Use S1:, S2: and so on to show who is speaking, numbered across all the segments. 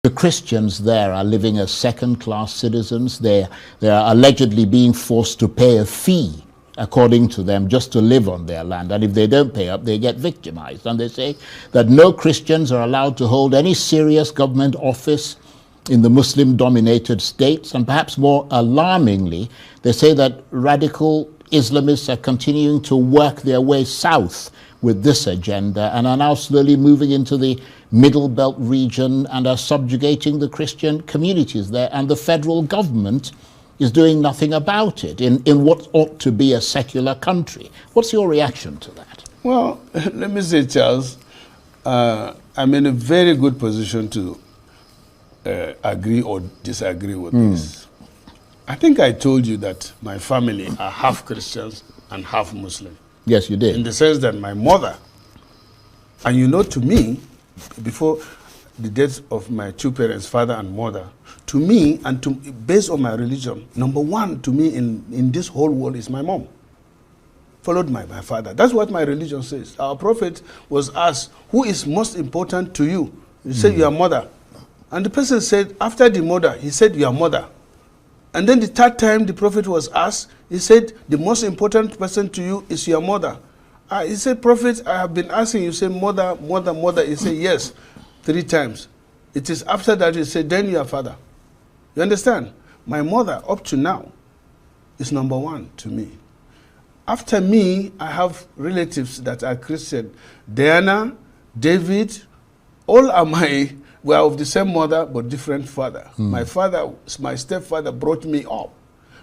S1: The Christians there are living as second-class citizens. They are allegedly being forced to pay a fee, according to them, just to live on their land. And if they don't pay up, they get victimized. And they say that no Christians are allowed to hold any serious government office in the Muslim-dominated states. And perhaps more alarmingly, they say that radical Islamists are continuing to work their way south with this agenda and are now slowly moving into the Middle Belt region and are subjugating the Christian communities there. And the federal government is doing nothing about it in what ought to be a secular country. What's your reaction to that?
S2: Well, let me say, Charles, I'm in a very good position to agree or disagree with this. I think I told you that my family are half Christians and half Muslim.
S1: Yes, you did.
S2: In the sense that my mother, and you know, to me, before the death of my two parents, father and mother, to me, and to, based on my religion, number one to me in this whole world is my mom, followed by my father. That's what my religion says. Our prophet was asked, who is most important to you? He said, your mother. And the person said, after the mother, he said, your mother. And then the third time the prophet was asked, he said, the most important person to you is your mother. He said, prophet, I have been asking you, say, mother, mother, mother. He said, yes, 3 times. It is after that he said, then your father. You understand? My mother, up to now, is number one to me. After me, I have relatives that are Christian. Diana, David, all are we are of the same mother, but different father. My father, my stepfather brought me up.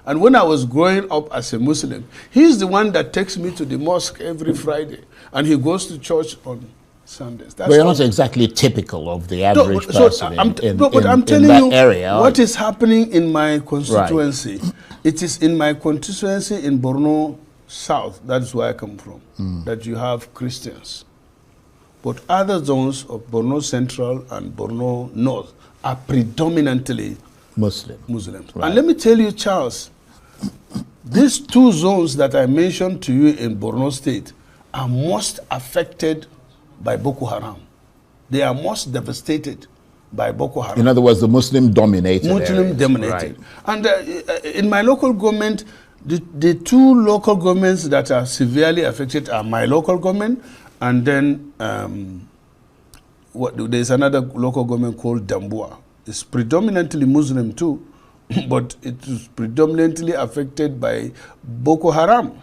S2: And when I was growing up as a Muslim, he's the one that takes me to the mosque every Friday. And he goes to church on Sundays. That's
S1: but you're not exactly typical of the average person
S2: I'm
S1: in
S2: telling
S1: that
S2: you
S1: area.
S2: What is happening in my constituency. Right. It is in my constituency in Borno South, that's where I come from, that you have Christians. But other zones of Borno Central and Borno North are predominantly Muslims. Right. And let me tell you, Charles, these 2 zones that I mentioned to you in Borno State are most affected by Boko Haram. They are most devastated by Boko Haram.
S1: In other words, the Muslim-dominated
S2: Muslim-dominated. Right. And in my local government, the 2 local governments that are severely affected are my local government, and then there's another local government called Dambua. It's predominantly Muslim too, but it is predominantly affected by Boko Haram.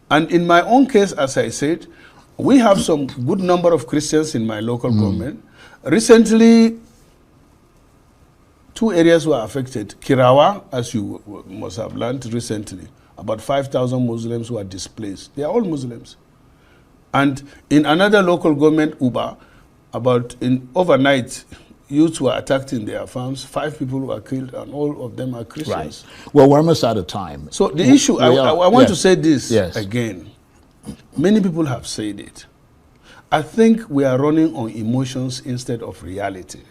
S2: And in my own case, as I said, we have some good number of Christians in my local government. Recently, 2 areas were affected. Kirawa, as you must have learned recently, about 5,000 Muslims were displaced. They are all Muslims. And in another local government, Uba, overnight, youths were attacked in their farms. 5 people were killed, and all of them are Christians.
S1: Right. Well, we're almost out of time.
S2: So the issue, I want to say this again. Many people have said it. I think we are running on emotions instead of reality.